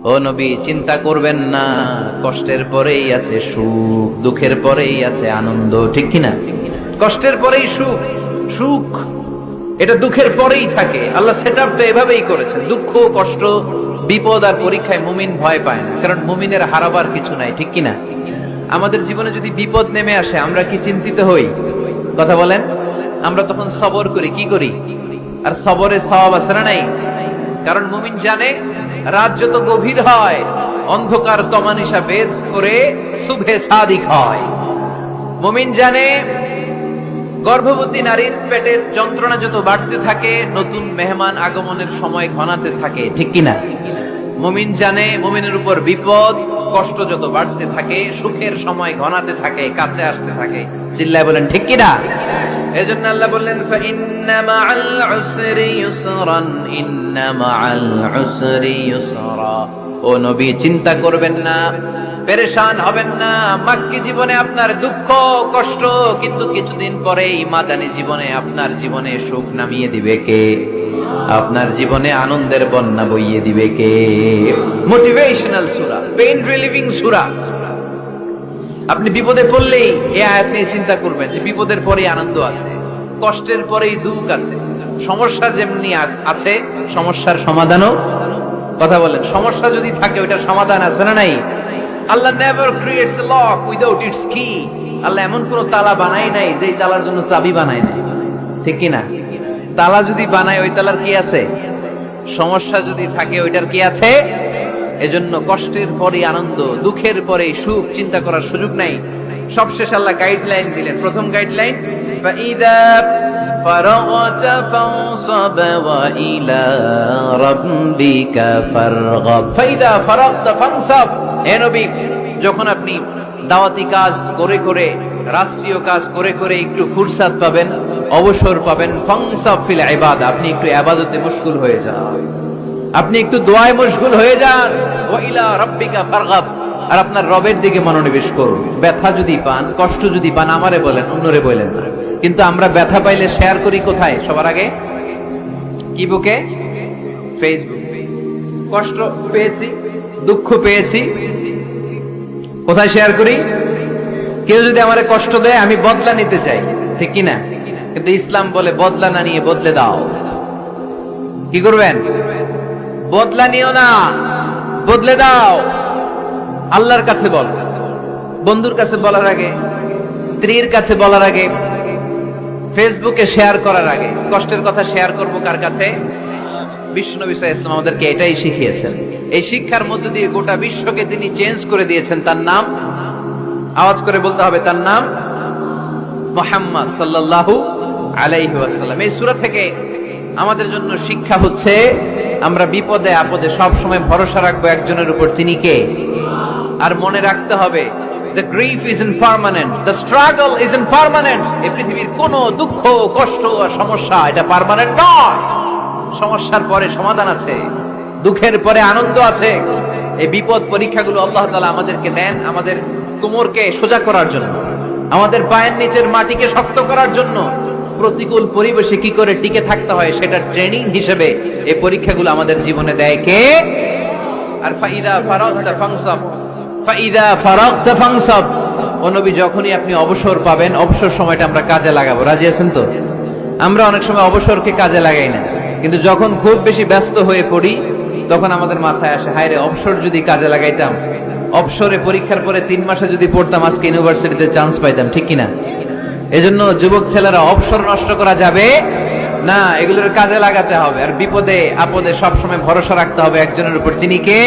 ও নবী, চিন্তা করবেন না, কষ্টের পরেই আছে সুখ, দুঃখের পরেই আছে আনন্দ, ঠিক কিনা? কষ্টের পরেই সুখ, সুখ এটা দুঃখের পরেই থাকে। আল্লাহ সেটআপ তো এভাবেই করেছেন। দুঃখ, কষ্ট, বিপদ আর পরীক্ষায় মুমিন ভয় পায় না, কারণ মুমিনের হারাবার কিছু নাই, ঠিক কিনা? আমাদের জীবনে যদি বিপদ নেমে আসে, আমরা কি চিন্তিত হই? কথা বলেন। আমরা তখন সবর করি, কি করি? আর সবরে সওয়াব আছে না নাই? কারণ মুমিন জানে রাত যত গভীর হয়, অন্ধকার তমানিসা ভেদ করে সুবহে সাদিক হয়। মুমিন জানে গর্ভবতী নারীর পেটের যন্ত্রণা যত বাড়তে থাকে, নতুন মেহমান আগমনের সময় ঘনাতে থাকে, ঠিক কিনা? মুমিন জানে মুমিনের উপর বিপদ কষ্ট যত বাড়তে থাকে, সুখের সময় ঘনাতে থাকে, কাছে আসতে থাকে। চিল্লায় বলেন ঠিক কিনা? এজন্য আল্লাহ বললেন, ফাইন্না মাআল উসরি ইউসরান, ইন্না মাআল উসরি ইউসরা। ও নবী, চিন্তা করবেন না, পেরেশান হবেন না। মাক্কি জীবনে আপনার দুঃখ কষ্ট, কিন্তু কিছুদিন পরেই মাদানী জীবনে আপনার জীবনে সুখ নামিয়ে দিবে কে? আপনার জীবনে আনন্দের বন্যা বইয়ে দিবে কে? মোটিভেশনাল সূরা, পেইন রিলিভিং সূরা। আপনি বিপদে পড়লেই এই আয়াত নিয়ে চিন্তা করবেন যে বিপদের পরেই আনন্দ আছে, কষ্টের পরেই দুঃখ আছে। সমস্যা যেমনি আছে, সমস্যার সমাধানও। কথা বলেন, সমস্যা যদি থাকে ওইটার সমাধান আছে না নাই? Allah never creates a lock without its key. আল্লাহ এমন কোন তালা বানায় নাই যে তালার জন্য চাবি বানায় নাই, ঠিক কিনা? তালা যদি বানায়, ওই তালার কি আছে? সমস্যা যদি থাকে, ওইটার কি আছে? এজন্য কষ্টের পরে আনন্দ, দুঃখের পরে সুখ চিন্তা করার সুযোগ নাই। সবশেষ আল্লাহ গাইডলাইন দিলেন। প্রথম গাইডলাইন, ফাইদা ফারাগতা ফানসাব ওয়া ইলা রাব্বিকা ফারগাব। ফাইদা ফারাগতা ফানসাব। হে নবী, যখন আপনি দাওয়াতি কাজ করে করে, রাষ্ট্রীয় কাজ করে করে একটু ফুরসাত পাবেন, অবসর পাবেন, ফানসাব ফিল ইবাদা, আপনি একটু ইবাদতে মশগুল হয়ে যান, আপনি একটু দোয়ায় মশগুল হয়ে যান। ওয়া ইলা রাব্বিকা ফারগাব, আর আপনার রবের দিকে মনোনিবেশ করুন। ব্যথা যদি পান, কষ্ট যদি পান, আমারে বলেন, অন্যরে বলেন না। কিন্তু আমরা ব্যথা পাইলে শেয়ার করি কোথায়? সবার আগে কি বুকে? ফেসবুক। কষ্ট পেয়েছি, দুঃখ পেয়েছি, কোথায় শেয়ার করি? কেউ যদি আমারে কষ্ট দেয়, আমি বদলা নিতে চাই, ঠিক কিনা? কিন্তু ইসলাম বলে বদলা না নিয়ে বদলে দাও। কি করবেন? বদলা নিও না, বদলে দাও। আল্লাহর কাছে বল, বন্ধুর কাছে বলার আগে, স্ত্রীর কাছে বলার আগে, ফেসবুকে শেয়ার করার আগে, কষ্টের কথা শেয়ার করব কার কাছে? বিশ্বনবী সাল্লাল্লাহু আলাইহি ওয়াসাল্লাম আমাদেরকে এটাই শিখিয়েছেন। এই শিক্ষার মধ্য দিয়ে গোটা বিশ্বকে তিনি চেঞ্জ করে দিয়েছেন। তার নাম আওয়াজ করে বলতে হবে, তার নাম মুহাম্মদ সাল্লাল্লাহু আলাইহি ওয়াসাল্লাম। এই সূরা থেকে আমাদের জন্য শিক্ষা হচ্ছে, আমরা বিপদে আপদে সব সময় ভরসা রাখবো একজনের উপর, তিনি কে? আর মনে রাখতে হবে, the grief isn't permanent, the struggle isn't permanent. এই পৃথিবীর কোন দুঃখ কষ্ট আর সমস্যা এটা পার্মানেন্ট নয়। সমস্যার পরে সমাধান আছে, দুঃখের পরে আনন্দ আছে। এই বিপদ পরীক্ষাগুলো আল্লাহ তাআলা আমাদেরকে দেন আমাদের কোমরকে সোজা করার জন্য, আমাদের পায়ের নিচের মাটিকে শক্ত করার জন্য। প্রতিকূল পরিবেশে কি করে টিকে থাকতে হয় সেটা ট্রেনিং হিসেবে এই পরীক্ষাগুলো আমাদের জীবনে দেয় কে? আর ফাইদা ফারাগতা ফানসাব, ফাইদা ফারাগতা ফানসাব। ও নবী, যখনই আপনি অবসর পাবেন, অবসর সময়টা আমরা কাজে লাগাবো। রাজি আছেন তো? আমরা অনেক সময় অবসরকে কাজে লাগাই না, কিন্তু যখন খুব বেশি ব্যস্ত হয়ে পড়ি, তখন আমাদের মাথায় আসে, হায় রে, অবসর যদি কাজে লাগাইতাম, অবসরে পরীক্ষার পরে 3 মাসে যদি পড়তাম, আজকে ইউনিভার্সিটিতে চান্স পাইতাম, ঠিক কিনা? এজন্য যুবক ছেলেরা, অবসর নষ্ট করা যাবে না, এগুলোর কাজে লাগাতে হবে। আর বিপদে আপদে সবসময় ভরসা রাখতে হবে একজনের উপর, তিনি কে?